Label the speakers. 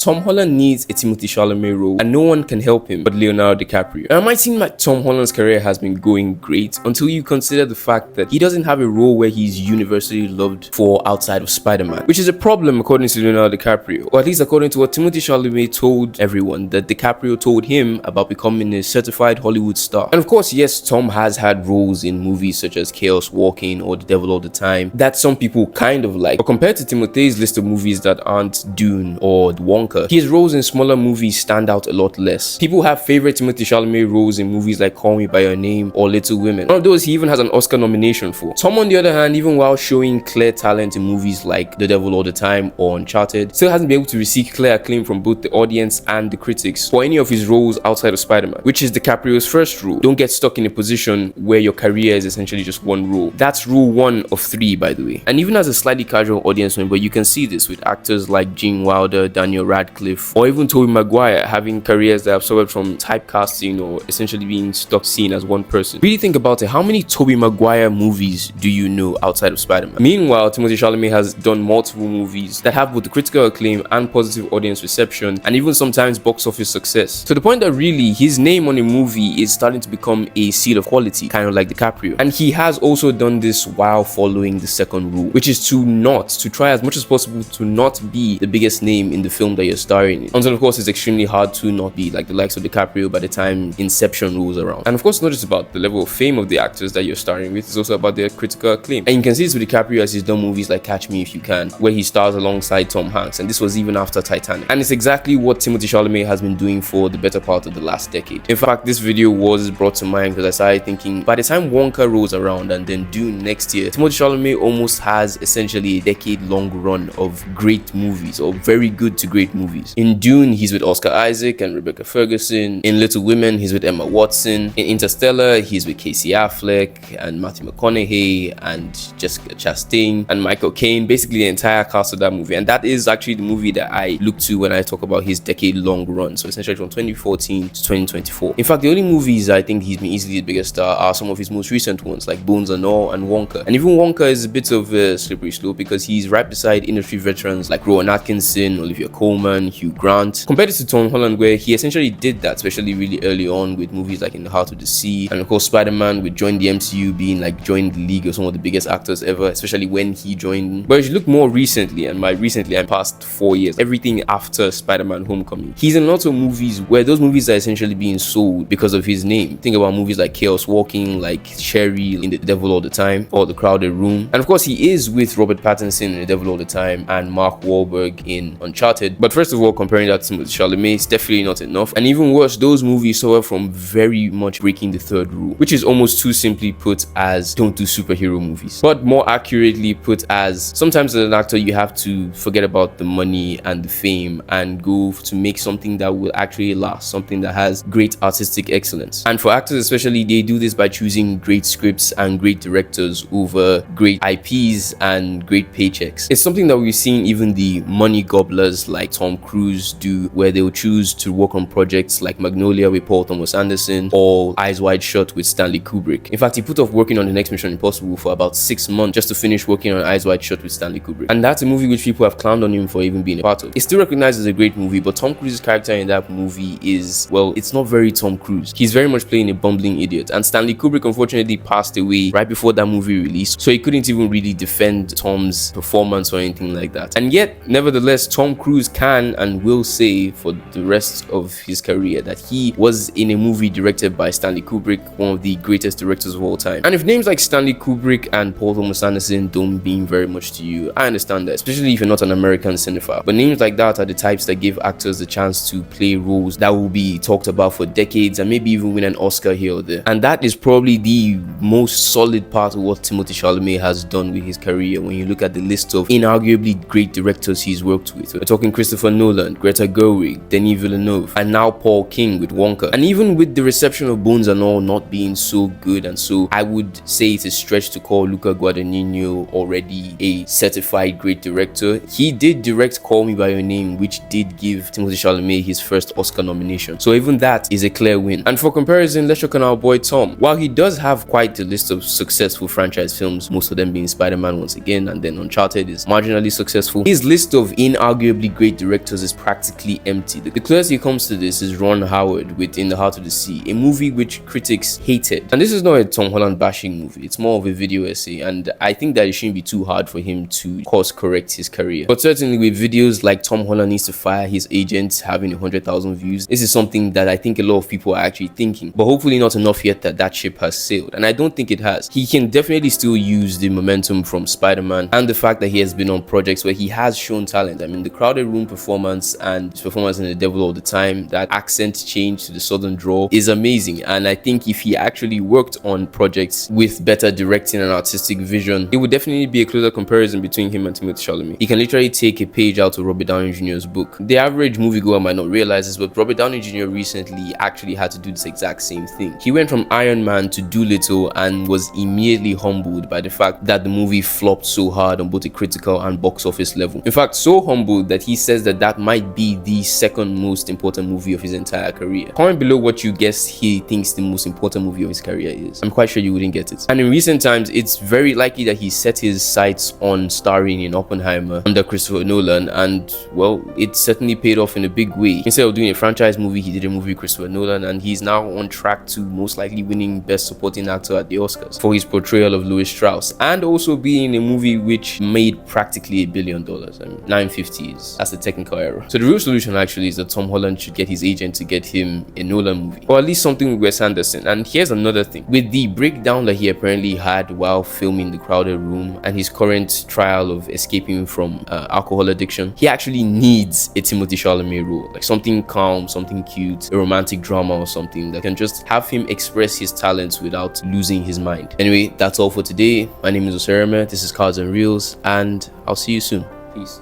Speaker 1: Tom Holland needs a Timothee Chalamet role and no one can help him but Leonardo DiCaprio. Now, it might seem like Tom Holland's career has been going great until you consider the fact that he doesn't have a role where he's universally loved for outside of Spider-Man, which is a problem according to Leonardo DiCaprio, or at least according to what Timothee Chalamet told everyone that DiCaprio told him about becoming a certified Hollywood star. And of course, yes, Tom has had roles in movies such as Chaos Walking or The Devil All the Time that some people kind of like, but compared to Timothy's list of movies that aren't Dune or Wonka, his roles in smaller movies stand out a lot less. People have favorite Timothee Chalamet roles in movies like Call Me By Your Name or Little Women. One of those he even has an Oscar nomination for. Tom, on the other hand, even while showing clear talent in movies like The Devil All the Time or Uncharted, still hasn't been able to receive clear acclaim from both the audience and the critics for any of his roles outside of Spider-Man, which is DiCaprio's first rule. Don't get stuck in a position where your career is essentially just one role. That's rule 1 of 3, by the way. And even as a slightly casual audience member, you can see this with actors like Gene Wilder, Daniel Radcliffe, or even Tobey Maguire having careers that have suffered from typecasting or essentially being stuck seen as one person. Really think about it, how many Tobey Maguire movies do you know outside of Spider-Man? Meanwhile, Timothee Chalamet has done multiple movies that have both the critical acclaim and positive audience reception, and even sometimes box office success, to the point that really his name on a movie is starting to become a seal of quality, kind of like DiCaprio. And he has also done this while following the second rule, which is to try as much as possible to not be the biggest name in the film that you're starring in. Until of course it's extremely hard to not be like the likes of DiCaprio by the time Inception rolls around. And of course, not just about the level of fame of the actors that you're starring with, it's also about their critical acclaim. And you can see this with DiCaprio as he's done movies like Catch Me If You Can, where he stars alongside Tom Hanks, and this was even after Titanic. And it's exactly what Timothee Chalamet has been doing for the better part of the last decade. In fact, this video was brought to mind because I started thinking, by the time Wonka rolls around and then Dune next year, Timothee Chalamet almost has essentially a decade-long run of great movies, or very good to great movies. In Dune, he's with Oscar Isaac and Rebecca Ferguson. In Little Women, he's with Emma Watson. In Interstellar, he's with Casey Affleck and Matthew McConaughey and Jessica Chastain and Michael Caine, basically the entire cast of that movie. And that is actually the movie that I look to when I talk about his decade-long run, so essentially from 2014 to 2024. In fact, the only movies I think he's been easily the biggest star are some of his most recent ones, like Bones and All and Wonka. And even Wonka is a bit of a slippery slope because he's right beside industry veterans like Rowan Atkinson, Olivia Colman, Hugh Grant, compared to Tom Holland, where he essentially did that, especially really early on with movies like In the Heart of the Sea, and of course Spider-Man with Join the MCU being like joined the league of some of the biggest actors ever, especially when he joined. But if you look more recently, and by recently I'm past 4 years, everything after Spider-Man Homecoming, he's in lots of movies where those movies are essentially being sold because of his name. Think about movies like Chaos Walking, like Sherry in The Devil All the Time, or The Crowded Room. And of course he is with Robert Pattinson in The Devil All the Time and Mark Wahlberg in Uncharted. But first of all, comparing that to Chalamet, it's definitely not enough. And even worse, those movies suffer from very much breaking the third rule, which is almost too simply put as don't do superhero movies, but more accurately put as sometimes as an actor you have to forget about the money and the fame and go to make something that will actually last, something that has great artistic excellence. And for actors especially, they do this by choosing great scripts and great directors over great IPs and great paychecks. It's something that we've seen even the money gobblers like Tom Cruise do, where they'll choose to work on projects like Magnolia with Paul Thomas Anderson or Eyes Wide Shut with Stanley Kubrick. In fact, he put off working on the next Mission Impossible for about 6 months just to finish working on Eyes Wide Shut with Stanley Kubrick. And that's a movie which people have clowned on him for even being a part of. It's still recognized as a great movie, but Tom Cruise's character in that movie is, well, it's not very Tom Cruise. He's very much playing a bumbling idiot. And Stanley Kubrick unfortunately passed away right before that movie released, so he couldn't even really defend Tom's performance or anything like that. And yet, nevertheless, Tom Cruise can and will say for the rest of his career that he was in a movie directed by Stanley Kubrick, one of the greatest directors of all time. And if names like Stanley Kubrick and Paul Thomas Anderson don't mean very much to you, I understand that, especially if you're not an American cinephile. But names like that are the types that give actors the chance to play roles that will be talked about for decades and maybe even win an Oscar here or there. And that is probably the most solid part of what Timothée Chalamet has done with his career when you look at the list of inarguably great directors he's worked with. We're talking Christopher Nolan, Greta Gerwig, Denis Villeneuve, and now Paul King with Wonka. And even with the reception of Bones and All not being so good, and so I would say it's a stretch to call Luca Guadagnino already a certified great director, he did direct Call Me By Your Name, which did give Timothée Chalamet his first Oscar nomination. So even that is a clear win. And for comparison, let's look at our boy Tom. While he does have quite a list of successful franchise films, most of them being Spider-Man once again, and then Uncharted is marginally successful, his list of inarguably great directors directors is practically empty. The closest he comes to this is Ron Howard with In the Heart of the Sea, a movie which critics hated. And this is not a Tom Holland bashing movie, it's more of a video essay, and I think that it shouldn't be too hard for him to course correct his career. But certainly with videos like Tom Holland needs to fire his agent having 100,000 views, this is something that I think a lot of people are actually thinking, but hopefully not enough yet that ship has sailed, and I don't think it has. He can definitely still use the momentum from Spider-Man and the fact that he has been on projects where he has shown talent. I mean, the Crowded Room performance and his performance in The Devil All the Time, that accent change to the southern drawl is amazing, and I think if he actually worked on projects with better directing and artistic vision, it would definitely be a closer comparison between him and Timothee Chalamet. He can literally take a page out of Robert Downey Jr.'s book. The average moviegoer might not realize this, but Robert Downey Jr. recently actually had to do this exact same thing. He went from Iron Man to Doolittle and was immediately humbled by the fact that the movie flopped so hard on both a critical and box office level. In fact, so humbled that he says that might be the second most important movie of his entire career. Comment below what you guess he thinks the most important movie of his career is. I'm quite sure you wouldn't get it. And in recent times, it's very likely that he set his sights on starring in Oppenheimer under Christopher Nolan, and well, it certainly paid off in a big way. Instead of doing a franchise movie, he did a movie with Christopher Nolan, and he's now on track to most likely winning Best Supporting Actor at the Oscars for his portrayal of Louis Strauss, and also being in a movie which made practically $1 billion. I mean, 950s. That's the technical error. So the real solution actually is that Tom Holland should get his agent to get him a Nolan movie, or at least something with Wes Anderson. And here's another thing: with the breakdown that he apparently had while filming The Crowded Room and his current trial of escaping from alcohol addiction, he actually needs a Timothee Chalamet role, like something calm, something cute, a romantic drama or something that can just have him express his talents without losing his mind. Anyway, that's all for today. My name is Oseremen. This is Cards and Reels, and I'll see you soon. Peace.